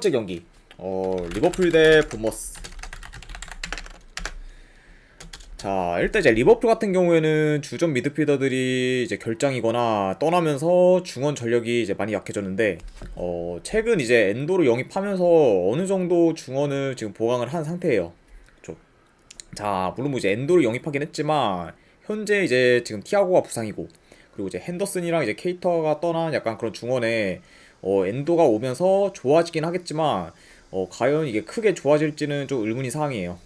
번째 경기 리버풀 대 본머스. 자, 일단 이제 리버풀 같은 경우에는 주전 미드필더들이 이제 결장이거나 떠나면서 중원 전력이 이제 많이 약해졌는데, 최근 이제 엔도를 영입하면서 어느 정도 중원을 지금 보강을 한 상태예요. 좀. 자, 물론 뭐 이제 엔도를 영입하긴 했지만 현재 이제 지금 티아고가 부상이고, 그리고 이제 핸더슨이랑 이제 케이터가 떠난 약간 그런 중원에 엔도가 오면서 좋아지긴 하겠지만, 과연 이게 크게 좋아질지는 좀 의문이 사항이에요.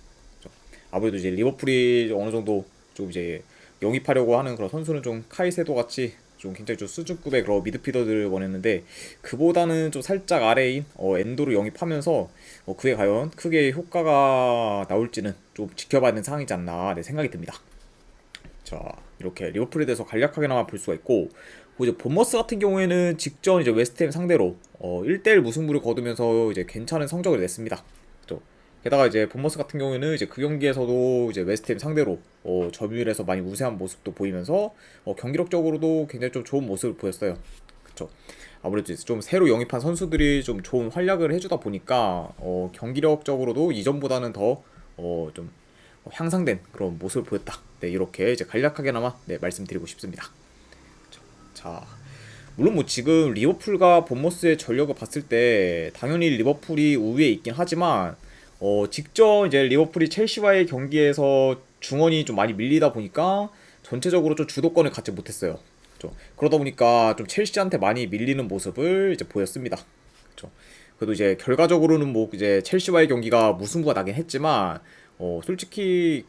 아무래도 이제 리버풀이 어느 정도 좀 이제 영입하려고 하는 그런 선수는 좀 카이세도 같이 좀 굉장히 좀 수준급의 그런 미드필더들을 원했는데, 그보다는 좀 살짝 아래인 엔도를 영입하면서 그게 과연 크게 효과가 나올지는 좀 지켜봐야 되는 상황이지 않나 생각이 듭니다. 자, 이렇게 리버풀에 대해서 간략하게나마 볼 수가 있고, 그리고 이제 본머스 같은 경우에는 직전 이제 웨스트햄 상대로 1대1 무승부를 거두면서 이제 괜찮은 성적을 냈습니다. 또 게다가 이제 본머스 같은 경우에는 이제 그 경기에서도 이제 웨스트햄 상대로 점유율에서 많이 우세한 모습도 보이면서 경기력적으로도 굉장히 좀 좋은 모습을 보였어요. 그쵸. 아무래도 이제 좀 새로 영입한 선수들이 좀 좋은 활약을 해주다 보니까 경기력적으로도 이전보다는 더 좀 향상된 그런 모습을 보였다. 네, 이렇게 이제 간략하게나마 말씀드리고 싶습니다. 자, 물론 뭐 지금 리버풀과 본머스의 전력을 봤을 때 당연히 리버풀이 우위에 있긴 하지만, 직전 이제 리버풀이 첼시와의 경기에서 중원이 좀 많이 밀리다 보니까 전체적으로 좀 주도권을 갖지 못했어요. 그렇죠? 그러다 보니까 좀 첼시한테 많이 밀리는 모습을 이제 보였습니다. 그렇죠? 그래도 이제 결과적으로는 뭐 이제 첼시와의 경기가 무승부가 나긴 했지만, 솔직히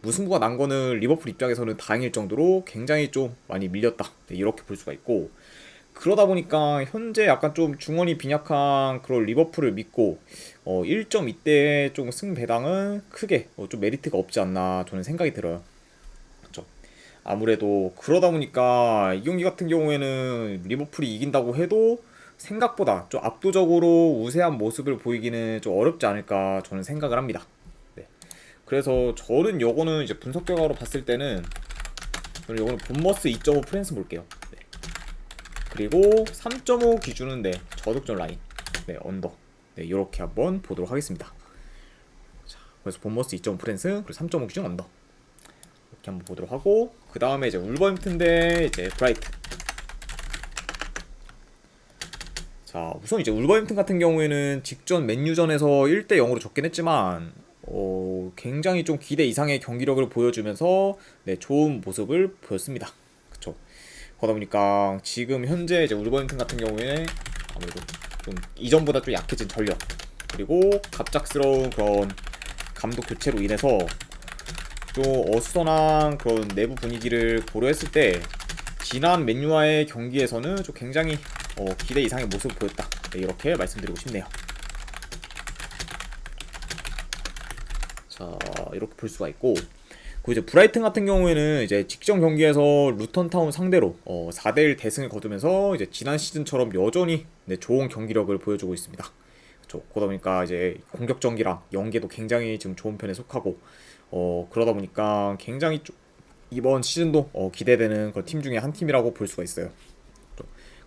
무승부가 난 거는 리버풀 입장에서는 다행일 정도로 굉장히 좀 많이 밀렸다. 네, 이렇게 볼 수가 있고, 그러다 보니까 현재 약간 좀 중원이 빈약한 그런 리버풀을 믿고 1.2대의 좀 승배당은 크게 좀 메리트가 없지 않나 저는 생각이 들어요. 그렇죠. 아무래도 그러다 보니까 이 경기 같은 경우에는 리버풀이 이긴다고 해도 생각보다 좀 압도적으로 우세한 모습을 보이기는 좀 어렵지 않을까 저는 생각을 합니다. 네. 그래서 저는 요거는 이제 분석 결과로 봤을 때는 저는 요거는 본머스 2.5 프랜스 볼게요. 네. 그리고 3.5 기준은 저득점 라인 언더 이렇게 한번 보도록 하겠습니다. 자, 그래서 본머스 2.5 프랜스 그리고 3.5 기준 언더 이렇게 한번 보도록 하고, 그 다음에 이제 울버햄튼 대 이제 브라이튼. 자, 우선 이제 울버햄튼 같은 경우에는 직전 맨유전에서 1대 0으로 졌긴 했지만 굉장히 좀 기대 이상의 경기력을 보여주면서 좋은 모습을 보였습니다. 그쵸. 그러다 보니까 지금 현재 이제 울버햄튼 같은 경우에 아무래도 좀 이전보다 좀 약해진 전력, 그리고 갑작스러운 그런 감독 교체로 인해서 좀 어수선한 그런 내부 분위기를 고려했을 때 지난 맨유와의 경기에서는 좀 굉장히 기대 이상의 모습을 보였다. 네, 이렇게 말씀드리고 싶네요. 자, 이렇게 볼 수가 있고, 그 이제 브라이튼 같은 경우에는 이제 직전 경기에서 루턴타운 상대로 4대1 대승을 거두면서 이제 지난 시즌처럼 여전히 좋은 경기력을 보여주고 있습니다. 그렇죠. 그러다 보니까 이제 공격 전기랑 연계도 굉장히 지금 좋은 편에 속하고, 그러다 보니까 굉장히 이번 시즌도 기대되는 그런 팀 중에 한 팀이라고 볼 수가 있어요.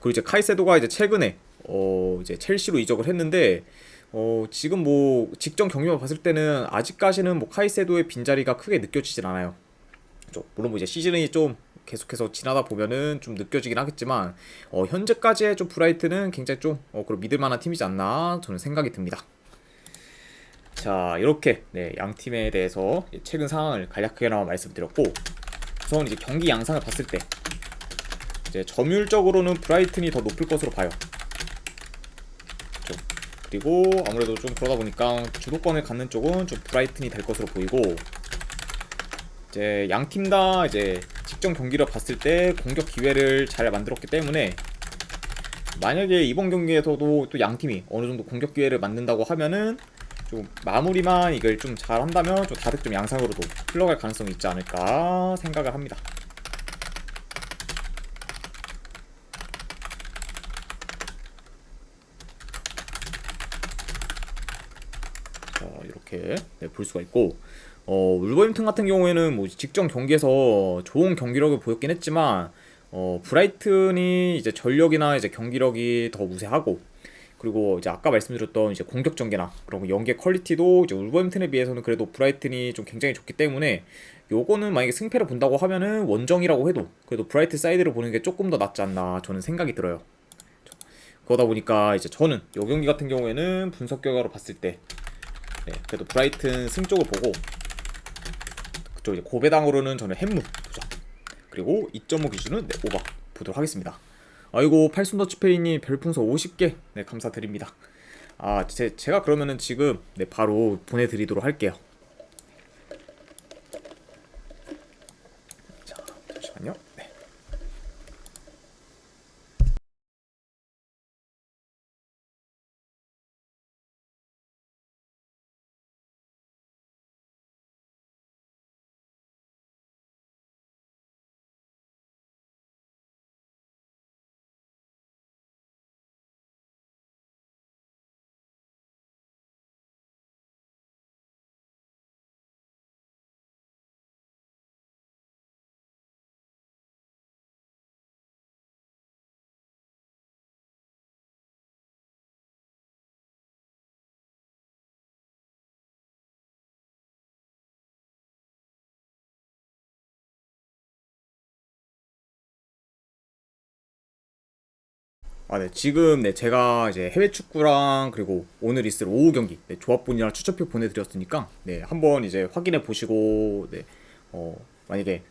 그리고 이제 카이세도가 이제 최근에 이제 첼시로 이적을 했는데, 지금 뭐 직전 경기만 봤을 때는 아직까지는 뭐 카이세도의 빈자리가 크게 느껴지진 않아요. 그렇죠? 물론 뭐 이제 시즌이 좀 계속해서 지나다 보면은 좀 느껴지긴 하겠지만, 현재까지의 좀 브라이트는 굉장히 좀 그런 믿을만한 팀이지 않나 저는 생각이 듭니다. 자, 이렇게 양 팀에 대해서 최근 상황을 간략하게나마 말씀드렸고, 우선 이제 경기 양상을 봤을 때 이제 점유율적으로는 브라이튼이 더 높을 것으로 봐요. 그렇죠? 그리고 아무래도 좀 그러다 보니까 주도권을 갖는 쪽은 좀 브라이튼이 될 것으로 보이고, 이제 양 팀 다 이제 직전 경기를 봤을 때 공격 기회를 잘 만들었기 때문에, 만약에 이번 경기에서도 또 양 팀이 어느 정도 공격 기회를 만든다고 하면은 좀 마무리만 이걸 좀 잘 한다면 좀 다득점 양상으로도 흘러갈 가능성이 있지 않을까 생각을 합니다. 이렇게 볼 수가 있고, 울버햄튼 같은 경우에는 뭐 직전 경기에서 좋은 경기력을 보였긴 했지만, 브라이튼이 이제 전력이나 이제 경기력이 더 우세하고, 그리고 이제 아까 말씀드렸던 이제 공격 전개나 그리고 연계 퀄리티도 이제 울버햄튼에 비해서는 그래도 브라이튼이 좀 굉장히 좋기 때문에 요거는 만약에 승패를 본다고 하면은 원정이라고 해도 그래도 브라이트 사이드를 보는 게 조금 더 낫지 않나 저는 생각이 들어요. 그러다 보니까 이제 저는 요 경기 같은 경우에는 분석 결과로 봤을 때 네, 그래도 브라이튼 승 쪽을 보고 그쪽 이제 고배당으로는 저는 햄무 도전 그리고 2.5 기준은 네, 오바 보도록 하겠습니다. 아이고 팔순더치페이님 별풍선 50개 네 감사드립니다. 아 제가 그러면은 지금 네 바로 보내드리도록 할게요. 자 잠시만요. 네. 아, 네. 지금 네 제가 이제 해외 축구랑 그리고 오늘 있을 오후 경기 네, 조합본이랑 추천표 보내드렸으니까 네 한번 이제 확인해 보시고 네 만약에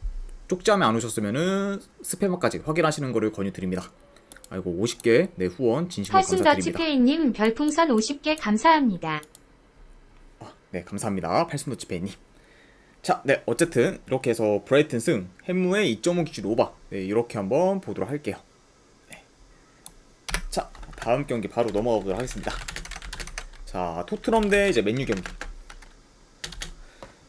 쪽지함에 안 오셨으면은 스팸까지 확인하시는 거를 권유드립니다. 아이고 50개 네 후원 진심으로 감사드립니다. 팔순더치페이님 별풍선 50개 감사합니다. 네 감사합니다. 팔순더치페이님. 자, 네 어쨌든 이렇게 해서 브라이튼 승 햄무의 2.5 기준 오바 네 이렇게 한번 보도록 할게요. 네. 자 다음 경기 바로 넘어가 보도록 하겠습니다. 자 토트넘 대 이제 맨유 경기.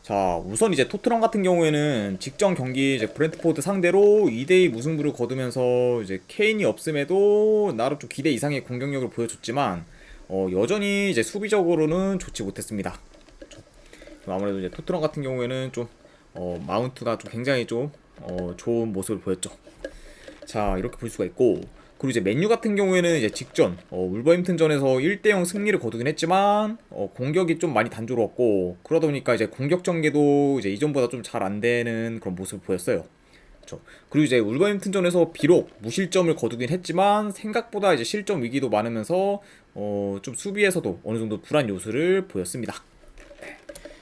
자 우선 이제 토트넘 같은 경우에는 직전 경기 이제 브랜트포드 상대로 2대2 무승부를 거두면서 이제 케인이 없음에도 나름 좀 기대 이상의 공격력을 보여줬지만 여전히 이제 수비적으로는 좋지 못했습니다. 아무래도 이제 토트넘 같은 경우에는 좀 마운트가 좀 굉장히 좀 좋은 모습을 보였죠. 자 이렇게 볼 수가 있고 그리고 이제 맨유 같은 경우에는 이제 직전 울버햄튼전에서 1대0 승리를 거두긴 했지만 공격이 좀 많이 단조로웠고 그러다 보니까 이제 공격 전개도 이제 이전보다 좀 잘 안 되는 그런 모습을 보였어요. 그렇죠. 그리고 이제 울버햄튼전에서 비록 무실점을 거두긴 했지만 생각보다 이제 실점 위기도 많으면서 좀 수비에서도 어느 정도 불안 요소를 보였습니다.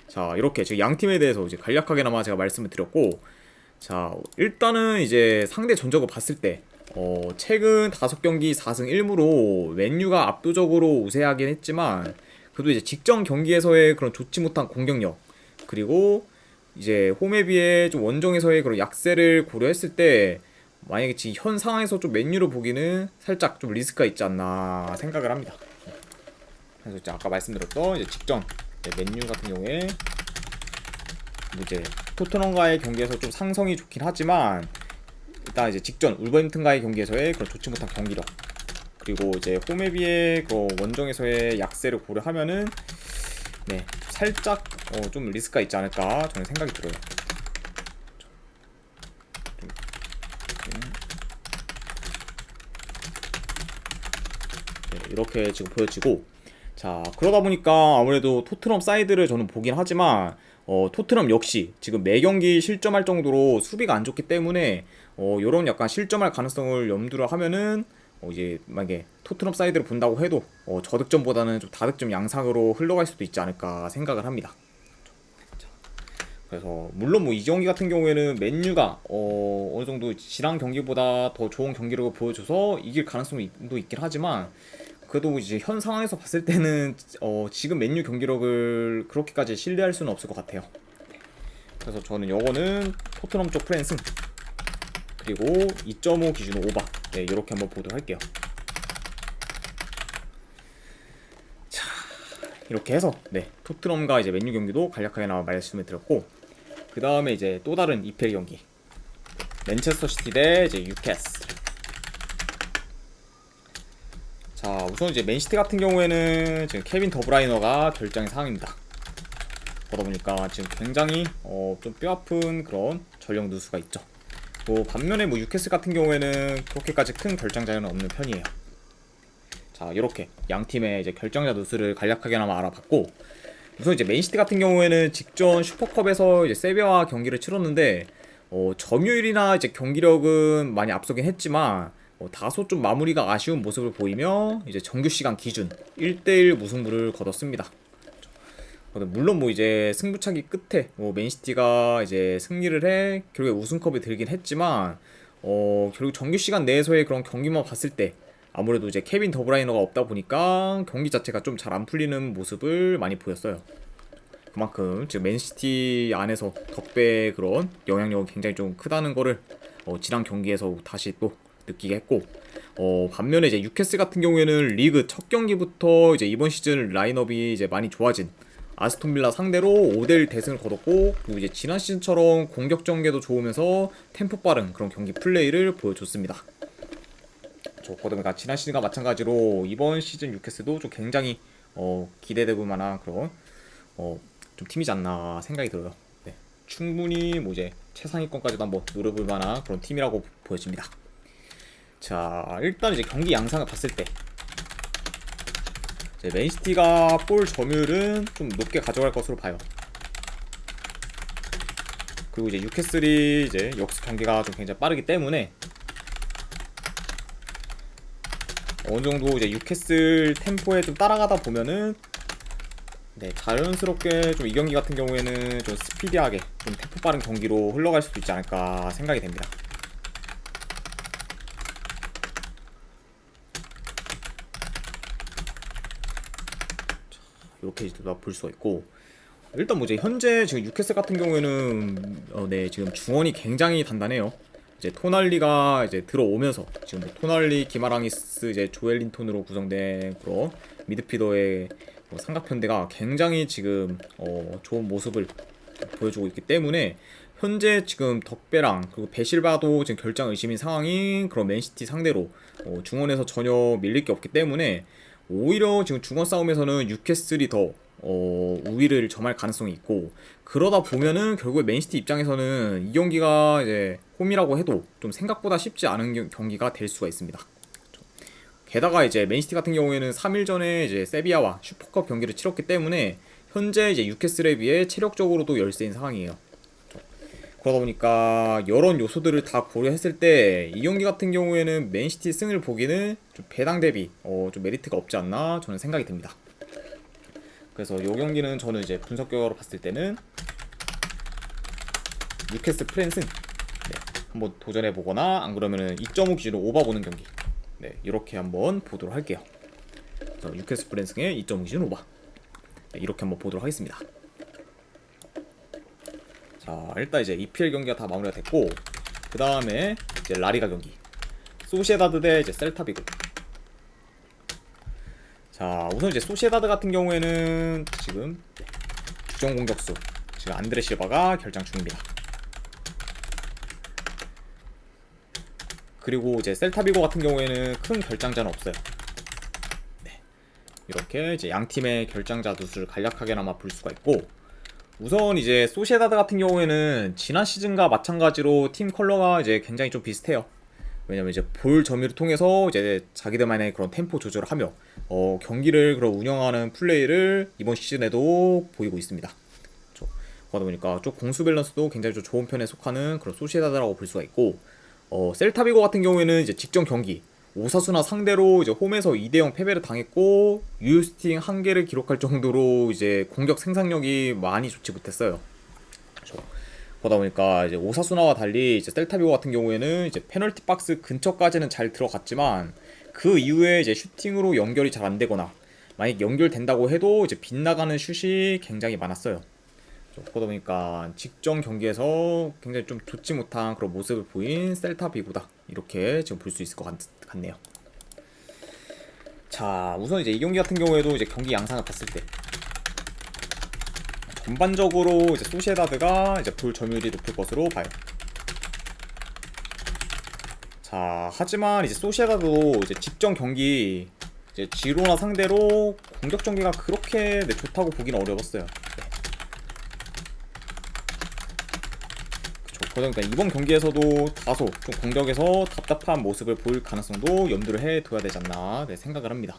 자 이렇게 지금 양 팀에 대해서 이제 간략하게나마 제가 말씀을 드렸고 자 일단은 이제 상대 전적을 봤을 때 최근 5경기 4승 1무로 맨유가 압도적으로 우세하긴 했지만 그래도 이제 직전 경기에서의 그런 좋지 못한 공격력 그리고 이제 홈에 비해 좀 원정에서의 그런 약세를 고려했을 때 만약에 지금 현 상황에서 좀 맨유를 보기는 살짝 좀 리스크가 있지 않나 생각을 합니다. 그래서 이제 아까 말씀드렸던 이제 직전 맨유 같은 경우에 이제 토트넘과의 경기에서 좀 상성이 좋긴 하지만 일단 이제 직전 울버햄튼과의 경기에서의 그런 좋지 못한 경기력 그리고 이제 홈에 비해 그 원정에서의 약세를 고려하면은 네 살짝 좀 리스크가 있지 않을까 저는 생각이 들어요. 네, 이렇게 지금 보여지고 자 그러다 보니까 아무래도 토트넘 사이드를 저는 보긴 하지만 토트넘 역시 지금 매 경기 실점할 정도로 수비가 안 좋기 때문에 요런 약간 실점할 가능성을 염두를 하면은 이제 만약에 토트넘 사이드를 본다고 해도 저득점보다는 좀 다득점 양상으로 흘러갈 수도 있지 않을까 생각을 합니다. 그래서 물론 뭐 이 경기 같은 경우에는 맨유가 어느 정도 지난 경기보다 더 좋은 경기력을 보여줘서 이길 가능성도 있긴 하지만 그래도 이제 현 상황에서 봤을 때는 지금 맨유 경기력을 그렇게까지 신뢰할 수는 없을 것 같아요. 그래서 저는 요거는 토트넘 쪽 프랜승 그리고 2.5 기준 오바 네 이렇게 한번 보도록 할게요. 자 이렇게 해서 네 토트넘과 이제 맨유 경기도 간략하게 나와 말씀을 드렸고 그 다음에 이제 또 다른 EPL 경기 맨체스터 시티 대 이제 뉴캐슬. 자 우선 이제 맨시티 같은 경우에는 지금 케빈 더브라이너가 결장의 상황입니다. 그러다 보니까 지금 굉장히 좀 뼈아픈 그런 전력 누수가 있죠. 뭐 반면에 뭐 뉴캐슬 같은 경우에는 그렇게까지 큰 결장자는 없는 편이에요. 자, 이렇게 양 팀의 이제 결정자 누수를 간략하게나마 알아봤고, 우선 이제 맨시티 같은 경우에는 직전 슈퍼컵에서 이제 세비야와 경기를 치렀는데 점유율이나 이제 경기력은 많이 앞서긴 했지만 다소 좀 마무리가 아쉬운 모습을 보이며 이제 정규 시간 기준 1대1 무승부를 거뒀습니다. 물론 뭐 이제 승부차기 끝에 맨시티가 이제 승리를 해 결국에 우승컵에 들긴 했지만 결국 정규 시간 내에서의 그런 경기만 봤을 때 아무래도 이제 케빈 더브라이너가 없다 보니까 경기 자체가 좀 잘 안 풀리는 모습을 많이 보였어요. 그만큼 지금 맨시티 안에서 덕배의 그런 영향력이 굉장히 좀 크다는 거를 지난 경기에서 다시 또 느끼게 했고, 반면에 이제 뉴캐슬 같은 경우에는 리그 첫 경기부터 이제 이번 시즌 라인업이 이제 많이 좋아진 아스톤 빌라 상대로 5대1 대승을 거뒀고, 그리고 이제 지난 시즌처럼 공격 전개도 좋으면서 템포 빠른 그런 경기 플레이를 보여줬습니다. 그러니까 지난 시즌과 마찬가지로 이번 시즌 뉴캐슬도 좀 굉장히 기대되고 만한 그런 좀 팀이지 않나 생각이 들어요. 네. 충분히 뭐 이제 최상위권까지도 한번 노려볼 만한 그런 팀이라고 보여집니다. 자, 일단 이제 경기 양상을 봤을 때 이제 맨시티가 볼 점유율은 좀 높게 가져갈 것으로 봐요. 그리고 이제 뉴캐슬이 이제 역습 경기가 좀 굉장히 빠르기 때문에 어느 정도 이제 뉴캐슬 템포에 좀 따라가다 보면은 네, 자연스럽게 좀 이 경기 같은 경우에는 좀 스피디하게 좀 템포 빠른 경기로 흘러갈 수도 있지 않을까 생각이 됩니다. 이렇게 볼 수가 있고, 일단 뭐 이제 현재 지금 뉴캐슬 같은 경우에는 네, 지금 중원이 굉장히 단단해요. 이제 토날리가 이제 들어오면서 지금 뭐 토날리, 기마랑이스, 이제 조엘린톤으로 구성된 그런 미드필더의 삼각편대가 굉장히 지금 좋은 모습을 보여주고 있기 때문에 현재 지금 덕배랑 그리고 베실바도 지금 결장 의심인 상황인 그런 맨시티 상대로 중원에서 전혀 밀릴 게 없기 때문에 오히려 지금 중원 싸움에서는 뉴캐슬이 더 우위를 점할 가능성이 있고, 그러다 보면은 결국에 맨시티 입장에서는 이 경기가 이제 홈이라고 해도 좀 생각보다 쉽지 않은 경기가 될 수가 있습니다. 게다가 이제 맨시티 같은 경우에는 3일 전에 이제 세비야와 슈퍼컵 경기를 치렀기 때문에 현재 이제 뉴캐슬에 비해 체력적으로도 열세인 상황이에요. 그러다 보니까 여러 요소들을 다 고려했을 때 이 경기 같은 경우에는 맨시티 승을 보기는 좀 배당 대비 좀 메리트가 없지 않나 저는 생각이 듭니다. 그래서 이 경기는 저는 이제 분석 결과로 봤을 때는 뉴캐슬 프랜슨 한번 도전해 보거나 안 그러면은 2.5 기준으로 오버 보는 경기 이렇게 한번 보도록 할게요. 그래서 뉴캐슬 프랜슨의 2.5 기준 오버 이렇게 한번 보도록 하겠습니다. 자, 일단 이제 EPL 경기가 다 마무리가 됐고, 그 다음에 이제 라리가 경기 소시에다드 대 이제 셀타비고. 자, 우선 이제 소시에다드 같은 경우에는 지금 주전 공격수 지금 안드레 실바가 결장 중입니다. 그리고 이제 셀타비고 같은 경우에는 큰 결장자는 없어요. 네. 이렇게 이제 양 팀의 결장자 누수를 간략하게나마 볼 수가 있고, 우선 이제 소시에다드 같은 경우에는 지난 시즌과 마찬가지로 팀 컬러가 이제 굉장히 좀 비슷해요. 왜냐면 이제 볼 점유를 통해서 이제 자기들만의 그런 템포 조절을 하며 경기를 그런 운영하는 플레이를 이번 시즌에도 보이고 있습니다. 그러다 보니까 좀 공수 밸런스도 굉장히 좀 좋은 편에 속하는 그런 소시에다드라고 볼 수가 있고, 셀타비고 같은 경우에는 이제 직전 경기 오사수나 상대로 이제 홈에서 2대0 패배를 당했고 유효스팅 1개를 기록할 정도로 이제 공격 생산력이 많이 좋지 못했어요. 그러다 보니까 이제 오사수나와 달리 이제 셀타비고 같은 경우에는 이제 페널티 박스 근처까지는 잘 들어갔지만 그 이후에 이제 슈팅으로 연결이 잘 안 되거나 만약 연결된다고 해도 이제 빗나가는 슛이 굉장히 많았어요. 그러다 보니까 직전 경기에서 굉장히 좀 좋지 못한 그런 모습을 보인 셀타비고다 이렇게 지금 볼 수 있을 것 같네요. 자, 우선 이제 이 경기 같은 경우에도 이제 경기 양상을 봤을 때 전반적으로 이제 소시에다드가 이제 볼 점유율이 높을 것으로 봐요. 자, 하지만 이제 소시에다드도 이제 직전 경기 이제 지로나 상대로 공격 전개가 그렇게 좋다고 보기는 어려웠어요. 그러니까 이번 경기에서도 다소 좀 공격에서 답답한 모습을 보일 가능성도 염두를 해둬야 되지 않나 생각을 합니다.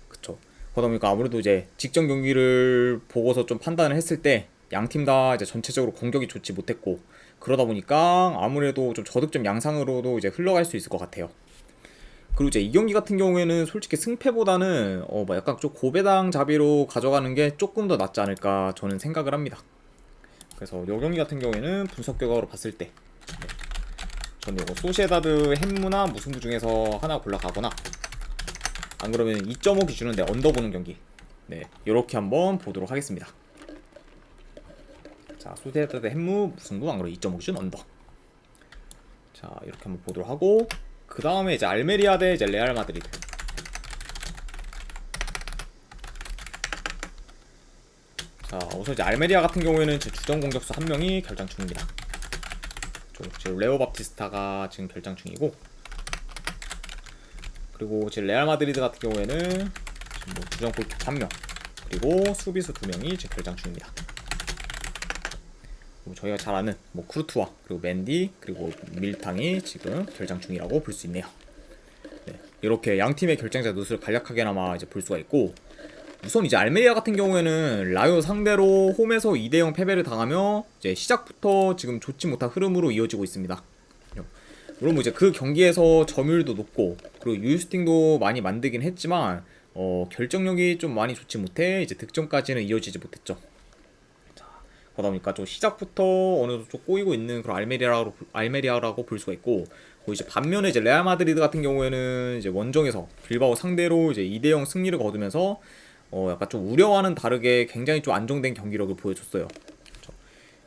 그쵸. 그러다 보니까 아무래도 이제 직전 경기를 보고서 좀 판단을 했을 때 양팀 다 이제 전체적으로 공격이 좋지 못했고, 그러다 보니까 아무래도 좀 저득점 양상으로도 이제 흘러갈 수 있을 것 같아요. 그리고 이제 이 경기 같은 경우에는 솔직히 승패보다는 뭐 약간 좀 고배당 자비로 가져가는 게 조금 더 낫지 않을까 저는 생각을 합니다. 그래서 이 경기 같은 경우에는 분석 결과로 봤을 때 저는 이거 소시에다드 햄무나 무승부 중에서 하나 골라가거나, 안 그러면 2.5 기준은 언더 보는 경기, 이렇게 한번 보도록 하겠습니다. 자, 소시에다드 햄무 무승부, 안 그러면 2.5 기준 언더. 자, 이렇게 한번 보도록 하고, 그 다음에 이제 알메리아 대 이제 레알 마드리드. 자, 우선 이제 알메리아 같은 경우에는 지금 주전 공격수 한 명이 결장 중입니다. 지금 레오 바티스타가 지금 결장 중이고, 그리고 지금 레알 마드리드 같은 경우에는 지금 뭐 주전 골키퍼 한 명, 그리고 수비수 두 명이 지금 결장 중입니다. 저희가 잘 아는 뭐 쿠르투아, 그리고 맨디, 그리고 밀탕이 지금 결장 중이라고 볼 수 있네요. 이렇게 양 팀의 결장자 누수를 간략하게나마 이제 볼 수가 있고, 우선 이제 알메리아 같은 경우에는 라요 상대로 홈에서 2대0 패배를 당하며 이제 시작부터 지금 좋지 못한 흐름으로 이어지고 있습니다. 물론 뭐 이제 그 경기에서 점유율도 높고, 그리고 유스팅도 많이 만들긴 했지만 결정력이 좀 많이 좋지 못해 이제 득점까지는 이어지지 못했죠. 그러다 보니까 좀 시작부터 어느 정도 좀 꼬이고 있는 그런 알메리아라고 볼 수가 있고, 이제 반면에 이제 레알 마드리드 같은 경우에는 이제 원정에서 빌바오 상대로 이제 2대0 승리를 거두면서 약간 좀 우려와는 다르게 굉장히 좀 안정된 경기력을 보여줬어요. 그렇죠.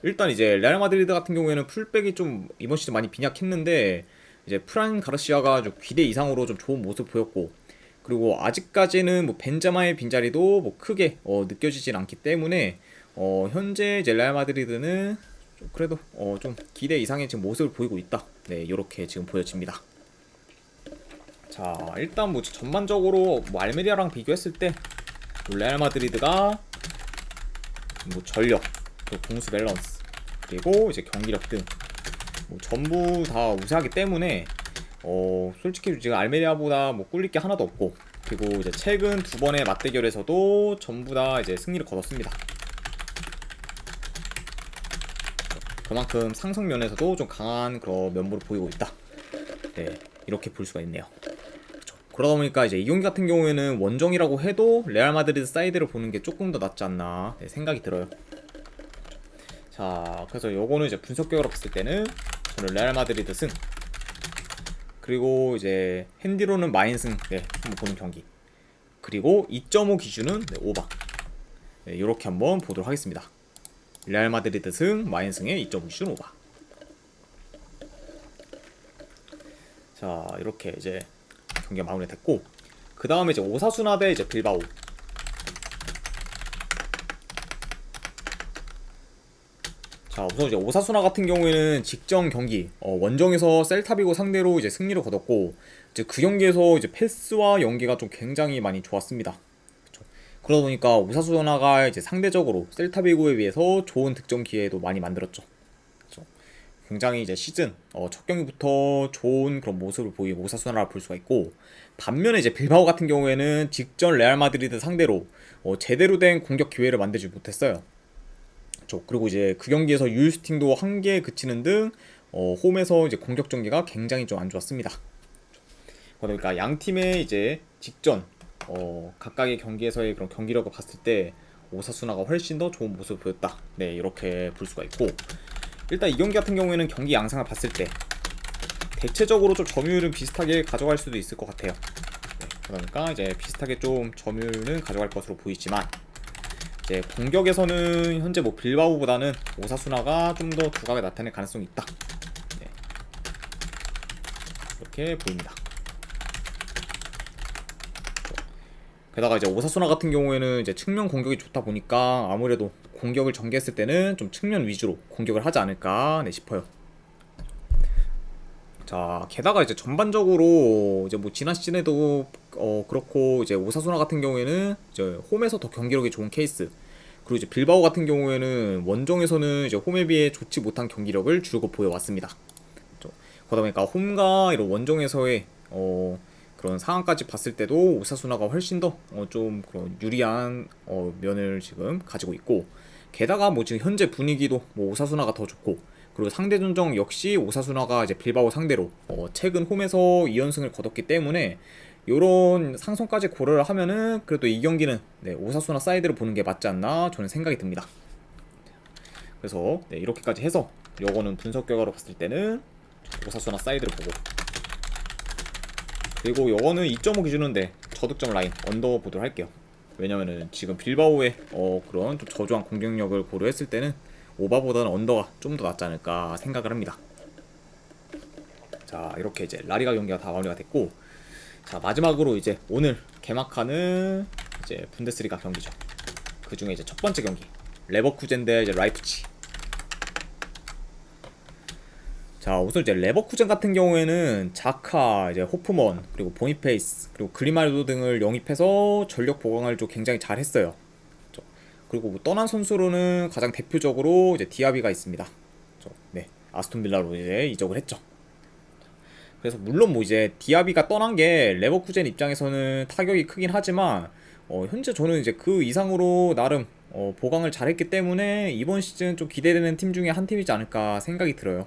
일단 이제 레알 마드리드 같은 경우에는 풀백이 좀 이번 시즌 많이 빈약했는데, 이제 프란 가르시아가 좀 기대 이상으로 좀 좋은 모습 보였고, 그리고 아직까지는 뭐 벤자마의 빈자리도 뭐 크게 느껴지진 않기 때문에 현재 이제 레알 마드리드는 좀 그래도 좀 기대 이상의 지금 모습을 보이고 있다. 이렇게 지금 보여집니다. 자, 일단 뭐 전반적으로 뭐 알메리아랑 비교했을 때 레알 마드리드가 뭐 전력, 또 공수 밸런스, 그리고 이제 경기력 등 뭐 전부 다 우세하기 때문에 솔직히 지금 알메리아보다 뭐 꿀릴 게 하나도 없고, 그리고 이제 최근 두 번의 맞대결에서도 전부 다 이제 승리를 거뒀습니다. 그만큼 상승 면에서도 좀 강한 그런 면모를 보이고 있다. 이렇게 볼 수가 있네요. 그렇죠. 그러다 보니까 이제 이 경기 같은 경우에는 원정이라고 해도 레알 마드리드 사이드를 보는 게 조금 더 낫지 않나 생각이 들어요. 자, 그래서 요거는 이제 분석 결과로 봤을 때는 저는 레알 마드리드 승, 그리고 이제 핸디로는 마인 승, 한번 보는 경기, 그리고 2.5 기준은 오바. 이렇게 한번 보도록 하겠습니다. 레알 마드리드 승, 마인 승의 2.5 기준 오바. 자, 이렇게 이제 경기가 마무리됐고, 그 다음에 이제 오사수나 대 이제 빌바오. 자, 우선 이제 오사수나 같은 경우에는 직전 경기 원정에서 셀타비고 상대로 이제 승리를 거뒀고, 이제 그 경기에서 이제 패스와 연계가 좀 굉장히 많이 좋았습니다. 그쵸? 그러다 보니까 오사수나가 이제 상대적으로 셀타비고에 비해서 좋은 득점 기회도 많이 만들었죠. 그쵸? 굉장히 이제 시즌 첫 경기부터 좋은 그런 모습을 보이는 오사수나를 볼 수가 있고, 반면에 이제 빌바오 같은 경우에는 직전 레알 마드리드 상대로 제대로 된 공격 기회를 만들지 못했어요. 그리고 이제 그 경기에서 유스팅도 한 개에 그치는 등 홈에서 이제 공격 전개가 굉장히 좀 안 좋았습니다. 그러니까 양 팀의 이제 직전 각각의 경기에서의 그런 경기력을 봤을 때 오사수나가 훨씬 더 좋은 모습을 보였다. 이렇게 볼 수가 있고, 일단 이 경기 같은 경우에는 경기 양상을 봤을 때 대체적으로 좀 점유율은 비슷하게 가져갈 수도 있을 것 같아요. 그러니까 이제 비슷하게 좀 점유율은 가져갈 것으로 보이지만, 이제 공격에서는 현재 뭐 빌바오보다는 오사수나가 좀 더 두각을 나타낼 가능성이 있다. 이렇게 보입니다. 게다가 이제 오사수나 같은 경우에는 이제 측면 공격이 좋다 보니까 아무래도 공격을 전개했을 때는 좀 측면 위주로 공격을 하지 않을까 싶어요. 자, 게다가 이제 전반적으로 이제 뭐 지난 시즌에도 그렇고 이제 오사수나 같은 경우에는 이제 홈에서 더 경기력이 좋은 케이스. 그리고 이제 빌바오 같은 경우에는 원정에서는 이제 홈에 비해 좋지 못한 경기력을 줄곧 보여왔습니다. 그러다 보니까 홈과 이런 원정에서의 그런 상황까지 봤을 때도 오사수나가 훨씬 더 좀 그런 유리한 면을 지금 가지고 있고, 게다가 뭐 지금 현재 분위기도 뭐 오사수나가 더 좋고, 그리고 상대 전적 역시 오사수나가 이제 빌바오 상대로 최근 홈에서 2연승을 거뒀기 때문에 요런 상성까지 고려를 하면은 그래도 이 경기는 네, 오사수나 사이드를 보는 게 맞지 않나 저는 생각이 듭니다. 그래서 네, 이렇게까지 해서 요거는 분석 결과로 봤을 때는 오사수나 사이드를 보고, 그리고 요거는 2.5 기준인데 저득점 라인 언더 보도록 할게요. 왜냐면은 지금 빌바오의 그런 좀 저조한 공격력을 고려했을 때는 오바보다는 언더가 좀 더 낫지 않을까 생각을 합니다. 자, 이렇게 이제 라리가 경기가 다 마무리가 됐고, 자, 마지막으로 이제 오늘 개막하는 이제 분데스리가 경기죠. 그 중에 이제 첫 번째 경기 레버쿠젠 대 이제 라이프치. 자, 우선 이제 레버쿠젠 같은 경우에는 자카, 이제 호프먼, 그리고 보니페이스, 그리고 그리말도 등을 영입해서 전력 보강을 좀 굉장히 잘 했어요. 그리고 뭐 떠난 선수로는 가장 대표적으로 이제 디아비가 있습니다. 네, 아스톤 빌라로 이제 이적을 했죠. 그래서 물론 뭐 이제 디아비가 떠난 게 레버쿠젠 입장에서는 타격이 크긴 하지만 현재 저는 이제 그 이상으로 나름 보강을 잘했기 때문에 이번 시즌 좀 기대되는 팀 중에 한 팀이지 않을까 생각이 들어요.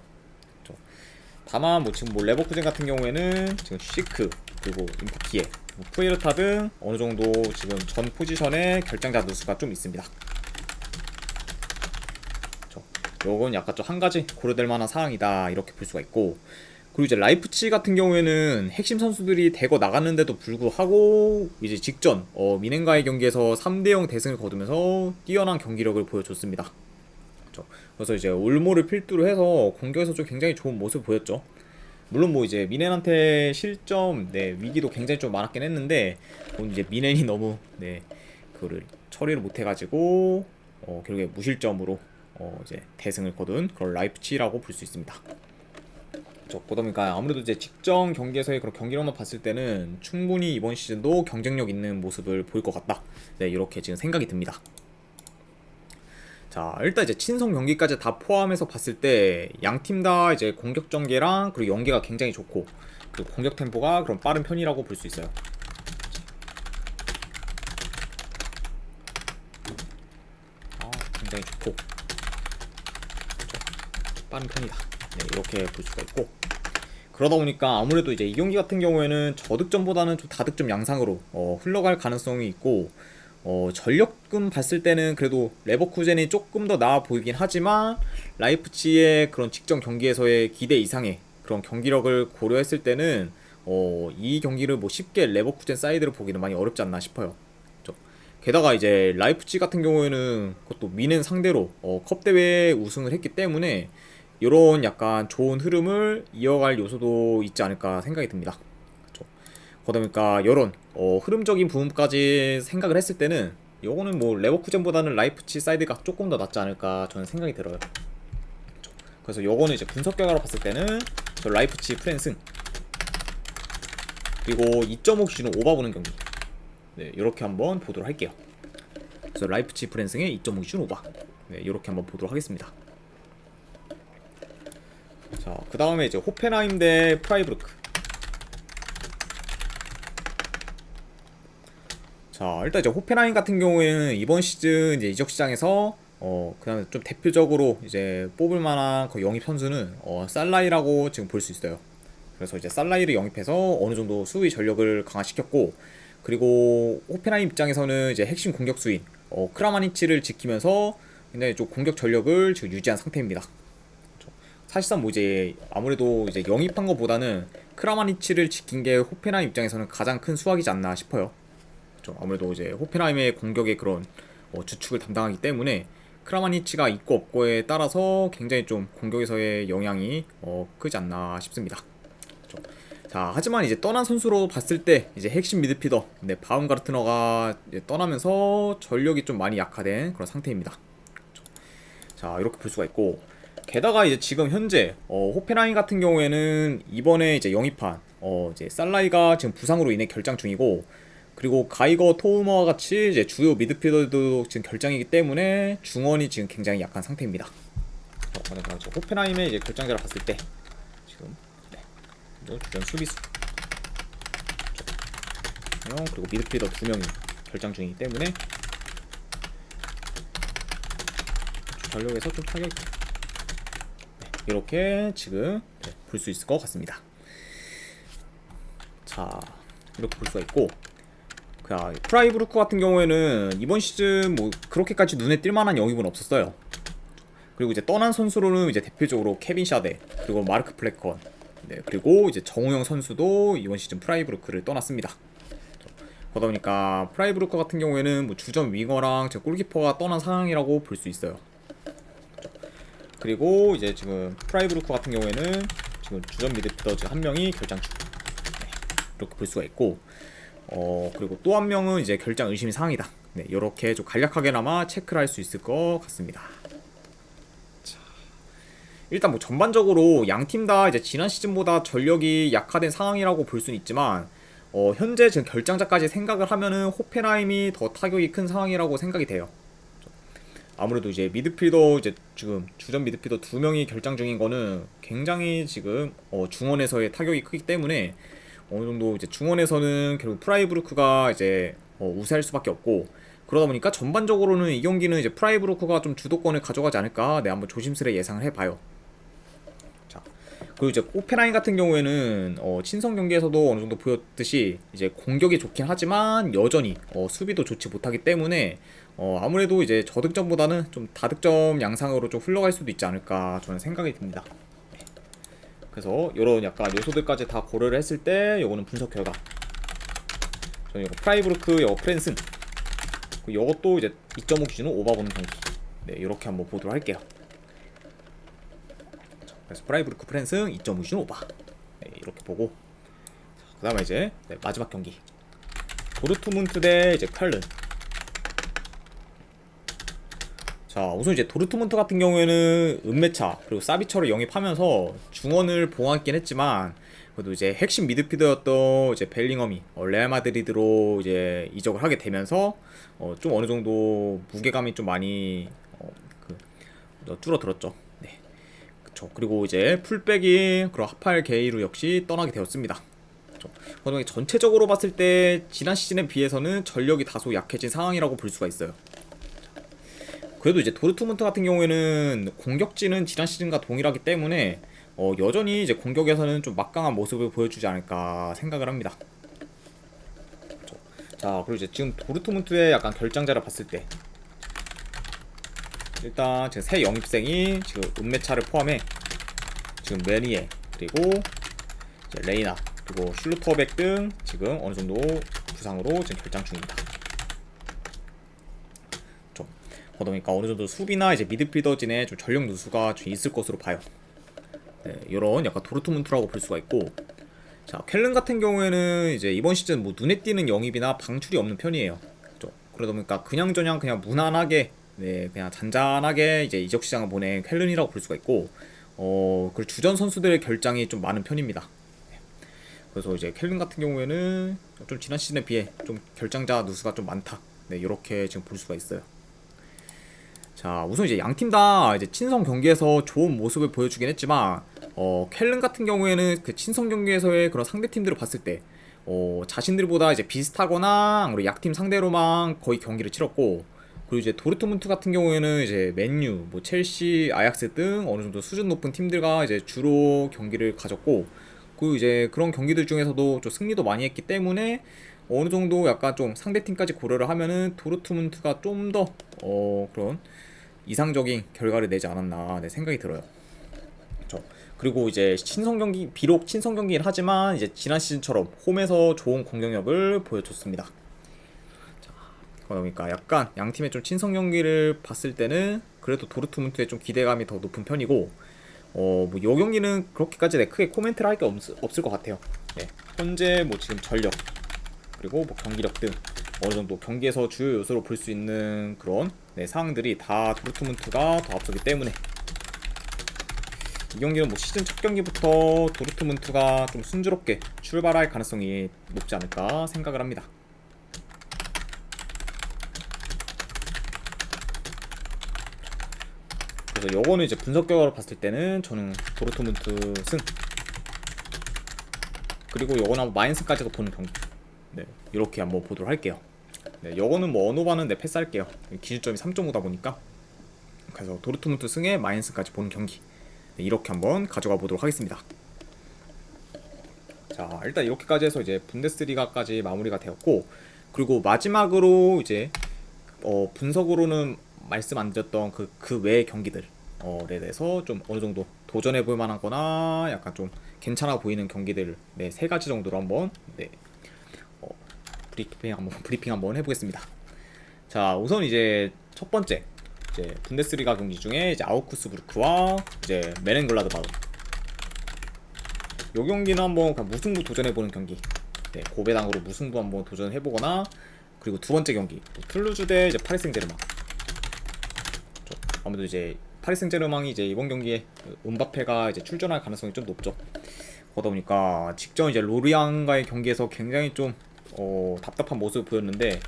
다만 뭐 지금 뭐 레버쿠젠 같은 경우에는 지금 시크, 그리고 인파키에, 뭐 푸에르타 등 어느 정도 지금 전 포지션의 결정자 누수가 좀 있습니다. 요건 약간 좀 한 가지 고려될 만한 사항이다 이렇게 볼 수가 있고, 그리고 이제 라이프치 같은 경우에는 핵심 선수들이 대거 나갔는데도 불구하고 이제 직전 미넨과의 경기에서 3대0 대승을 거두면서 뛰어난 경기력을 보여줬습니다. 그래서 이제 올모를 필두로 해서 공격에서 좀 굉장히 좋은 모습을 보였죠. 물론 뭐 이제 미넨한테 실점 위기도 굉장히 좀 많았긴 했는데 이제 미넨이 너무 그거를 처리를 못해가지고 결국에 무실점으로 이제 대승을 거둔 그런 라이프치라고 볼 수 있습니다. 보다 보니까 아무래도 이제 직전 경기에서의 그런 경기력만 봤을 때는 충분히 이번 시즌도 경쟁력 있는 모습을 보일 것 같다. 네, 이렇게 지금 생각이 듭니다. 자, 일단 이제 친선 경기까지 다 포함해서 봤을 때 양 팀 다 이제 공격 전개랑 그리고 연계가 굉장히 좋고, 그리고 공격 템포가 그런 빠른 편이라고 볼 수 있어요. 굉장히 좋고 빠른 편이다. 네, 이렇게 볼 수가 있고, 그러다 보니까 아무래도 이제 이 경기 같은 경우에는 저득점보다는 좀 다득점 양상으로 흘러갈 가능성이 있고, 전력금 봤을 때는 그래도 레버쿠젠이 조금 더 나아 보이긴 하지만 라이프치의 그런 직전 경기에서의 기대 이상의 그런 경기력을 고려했을 때는 이 경기를 뭐 쉽게 레버쿠젠 사이드를 보기는 많이 어렵지 않나 싶어요. 게다가 이제 라이프치 같은 경우에는 그것도 미넨 상대로 컵 대회 우승을 했기 때문에 이런 약간 좋은 흐름을 이어갈 요소도 있지 않을까 생각이 듭니다. 그러다 보니까 이런 흐름적인 부분까지 생각을 했을 때는 요거는 뭐 레버쿠젠보다는 라이프치 사이드가 조금 더 낫지 않을까 저는 생각이 들어요. 그래서 요거는 이제 분석 결과로 봤을 때는 저 라이프치 프랜승, 그리고 2.5 기준으로 오바 보는 경기, 네, 이렇게 한번 보도록 할게요. 그래서 라이프치 프랜승의 2.5 기준 오바, 네, 이렇게 한번 보도록 하겠습니다. 자, 그 다음에 이제 호펜하임 대 프라이부르크. 자, 일단 이제 호펜하임 같은 경우에는 이번 시즌 이제 이적 시장에서 그냥 좀 대표적으로 이제 뽑을 만한 그 영입 선수는 살라이라고 지금 볼 수 있어요. 그래서 이제 살라이를 영입해서 어느 정도 수비 전력을 강화시켰고, 그리고 호펜하임 입장에서는 이제 핵심 공격수인 크라마니치를 지키면서 굉장히 좀 공격 전력을 지금 유지한 상태입니다. 사실상 뭐 이제 아무래도 이제 영입한 것보다는 크라마니치를 지킨 게 호펜하임 입장에서는 가장 큰 수확이지 않나 싶어요. 아무래도 이제 호펜하임의 공격의 그런 주축을 담당하기 때문에 크라마니치가 있고 없고에 따라서 굉장히 좀 공격에서의 영향이 크지 않나 싶습니다. 자, 하지만 이제 떠난 선수로 봤을 때 이제 핵심 미드필더 바움가르트너가 떠나면서 전력이 좀 많이 약화된 그런 상태입니다. 자, 이렇게 볼 수가 있고, 게다가 이제 지금 현재 호펜하임 같은 경우에는 이번에 이제 영입한 이제 살라이가 지금 부상으로 인해 결장 중이고, 그리고 가이거, 토우머와 같이 이제 주요 미드필더도 지금 결장이기 때문에 중원이 지금 굉장히 약한 상태입니다. 그러니까 호펜하임의 이제 결장자를 봤을 때 지금 주전 수비수 그리고 미드필더 2명이 결장 중이기 때문에 전력에서 좀 타격이 이렇게 지금 볼 수 있을 것 같습니다. 자, 이렇게 볼 수가 있고, 프라이부르크 같은 경우에는 이번 시즌 뭐 그렇게까지 눈에 띌 만한 영입은 없었어요. 그리고 이제 떠난 선수로는 이제 대표적으로 케빈 샤데, 그리고 마르크 플래컨, 그리고 이제 정우영 선수도 이번 시즌 프라이부르크를 떠났습니다. 그러다 보니까 프라이부르크 같은 경우에는 뭐 주전 윙어랑 제 골키퍼가 떠난 상황이라고 볼 수 있어요. 그리고 이제 지금 프라이부르크 같은 경우에는 지금 주전 미드필더 한 명이 결장 중, 이렇게 볼 수가 있고, 그리고 또 한 명은 이제 결장 의심이 사항이다. 이렇게 좀 간략하게나마 체크를 할 수 있을 것 같습니다. 자, 일단 뭐 전반적으로 양 팀 다 이제 지난 시즌보다 전력이 약화된 상황이라고 볼 수는 있지만, 현재 지금 결장자까지 생각을 하면은 호펜하임이 더 타격이 큰 상황이라고 생각이 돼요. 아무래도 이제 미드필더 이제 지금 주전 미드필더 2명이 결장 중인 거는 굉장히 지금 중원에서의 타격이 크기 때문에 어느 정도 이제 중원에서는 결국 프라이부르크가 이제 우세할 수밖에 없고, 그러다 보니까 전반적으로는 이 경기는 이제 프라이부르크가 좀 주도권을 가져가지 않을까, 한번 조심스레 예상을 해봐요. 자, 그리고 이제 호펜하임 같은 경우에는 친선 경기에서도 어느 정도 보였듯이 이제 공격이 좋긴 하지만 여전히 수비도 좋지 못하기 때문에 아무래도 이제 저득점보다는 좀 다득점 양상으로 좀 흘러갈 수도 있지 않을까 저는 생각이 듭니다. 그래서 이런 약간 요소들까지 다 고려를 했을 때 요거는 분석 결과, 저는 이거 프라이부르크 프랜슨, 이것도 이제 2.5 기준으로 오바보는 경기, 이렇게 한번 보도록 할게요. 그래서 프라이부르크 프랜슨 2.5 기준 오바, 이렇게 보고, 그 다음에 이제 마지막 경기 도르트문트 대 이제 쾰른. 자, 우선 이제 도르트문트 같은 경우에는 은메차 그리고 사비처를 영입하면서 중원을 보강했긴 했지만, 그래도 이제 핵심 미드필더였던 이제 벨링엄이 레알 마드리드로 이제 이적을 하게 되면서 좀 어느 정도 무게감이 좀 많이 줄어들었죠. 네, 그쵸. 그리고 이제 풀백이 그리고 하팔 게이루 역시 떠나게 되었습니다. 그렇죠. 전체적으로 봤을 때 지난 시즌에 비해서는 전력이 다소 약해진 상황이라고 볼 수가 있어요. 그래도 이제 도르트문트 같은 경우에는 공격진은 지난 시즌과 동일하기 때문에 여전히 이제 공격에서는 좀 막강한 모습을 보여주지 않을까 생각을 합니다. 그렇죠. 자, 그리고 이제 지금 도르트문트의 약간 결장자를 봤을 때 일단 지금 새 영입생이 지금 은메차를 포함해 지금 메니에, 그리고 이제 레이나, 그리고 슐루터백 등 지금 어느 정도 부상으로 지금 결장 중입니다. 그러니까 어느 정도 수비나 이제 미드필더진의 좀 전력 누수가 좀 있을 것으로 봐요. 이런 약간 도르트문트라고 볼 수가 있고, 자, 쾰른 같은 경우에는 이제 이번 시즌 뭐 눈에 띄는 영입이나 방출이 없는 편이에요. 그렇죠? 그러다 보니까 그냥저냥 그냥 무난하게, 그냥 잔잔하게 이제 이적 시장을 보낸 쾰른이라고 볼 수가 있고, 그리고 주전 선수들의 결장이 좀 많은 편입니다. 그래서 이제 쾰른 같은 경우에는 좀 지난 시즌에 비해 좀 결장자 누수가 좀 많다. 이렇게 지금 볼 수가 있어요. 자, 우선 이제 양 팀 다 이제 친선 경기에서 좋은 모습을 보여주긴 했지만, 쾰른 같은 경우에는 그 친선 경기에서의 그런 상대 팀들을 봤을 때, 자신들보다 이제 비슷하거나 약팀 상대로만 거의 경기를 치렀고, 그리고 이제 도르트문트 같은 경우에는 이제 맨유, 뭐 첼시, 아약스 등 어느 정도 수준 높은 팀들과 이제 주로 경기를 가졌고, 그리고 이제 그런 경기들 중에서도 좀 승리도 많이 했기 때문에 어느 정도 약간 좀 상대 팀까지 고려를 하면은 도르트문트가 좀 더 그런 이상적인 결과를 내지 않았나 생각이 들어요. 그렇죠. 그리고 이제 친선 경기, 비록 친선 경기긴 하지만 이제 지난 시즌처럼 홈에서 좋은 공격력을 보여줬습니다. 자, 그러니까 약간 양 팀의 좀 친선 경기를 봤을 때는 그래도 도르트문트에 좀 기대감이 더 높은 편이고, 뭐 이 경기는 그렇게까지 크게 코멘트를 할 게 없을 것 같아요. 현재 뭐 지금 전력 그리고 뭐 경기력 등 어느 정도 경기에서 주요 요소로 볼 수 있는 그런 상황들이 다 도르트문트가 더 앞서기 때문에 이 경기는 뭐 시즌 첫 경기부터 도르트문트가 좀 순조롭게 출발할 가능성이 높지 않을까 생각을 합니다. 그래서 요거는 이제 분석 결과로 봤을 때는 저는 도르트문트 승, 그리고 요거는 한번 마인스까지도 보는 경기, 네, 이렇게 한번 보도록 할게요. 네, 요거는 뭐 언어반은 내 패스할게요. 기준점이 3.5다 보니까. 그래서 도르트문트 승에 마인스까지 보는 경기, 네, 이렇게 한번 가져가 보도록 하겠습니다. 자, 일단 이렇게까지 해서 이제 분데스리가까지 마무리가 되었고, 그리고 마지막으로 이제 분석으로는 말씀 안 드렸던 그 외의 경기들에 대해서 좀 어느 정도 도전해 볼 만한 거나 약간 좀 괜찮아 보이는 경기들, 네, 세 가지 정도로 한번, 네, 브리핑 한번 해보겠습니다. 자, 우선 이제 첫 번째, 이제 분데스리가 경기 중에 이제 아우크스부르크와 이제 메넨글라드바흐, 요 경기는 한번 그냥 무승부 도전해보는 경기, 네, 고배당으로 무승부 한번 도전해보거나, 그리고 두 번째 경기 툴루즈 대 이제 파리 생제르맹. 아무래도 이제 파리 생제르맹이 이제 이번 경기에 음바페가 이제 출전할 가능성이 좀 높죠. 그러다 보니까 직전 이제 로리앙과의 경기에서 굉장히 좀 답답한 모습을 보였는데,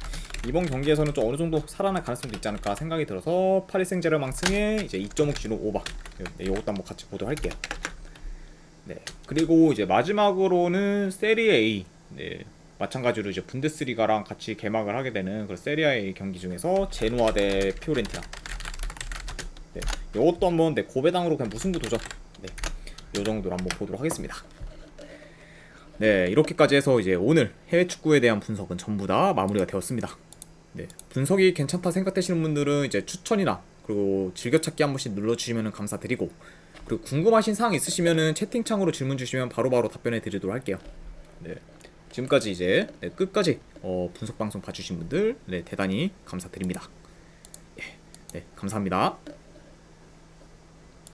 이번 경기에서는 좀 어느 정도 살아날 가능성도 있지 않을까 생각이 들어서 파리 생제르맹 승에 이제 2.5 기준으로 오바, 네, 이것도 한번 같이 보도록 할게요. 네, 그리고 이제 마지막으로는 세리에 A, 네, 마찬가지로 이제 분데스리가랑 같이 개막을 하게 되는 그 세리아 A 경기 중에서 제노아 대 피오렌티나, 네, 이것도 한번, 네, 고배당으로 그냥 무승부 도전, 네, 요 정도로 한번 보도록 하겠습니다. 네, 이렇게까지 해서 이제 오늘 해외 축구에 대한 분석은 전부 다 마무리가 되었습니다. 네, 분석이 괜찮다 생각되시는 분들은 이제 추천이나 그리고 즐겨찾기 한 번씩 눌러주시면 감사드리고, 그리고 궁금하신 사항 있으시면은 채팅창으로 질문 주시면 바로바로 답변해 드리도록 할게요. 네, 지금까지 이제, 네, 끝까지 분석 방송 봐주신 분들, 네, 대단히 감사드립니다. 네, 감사합니다.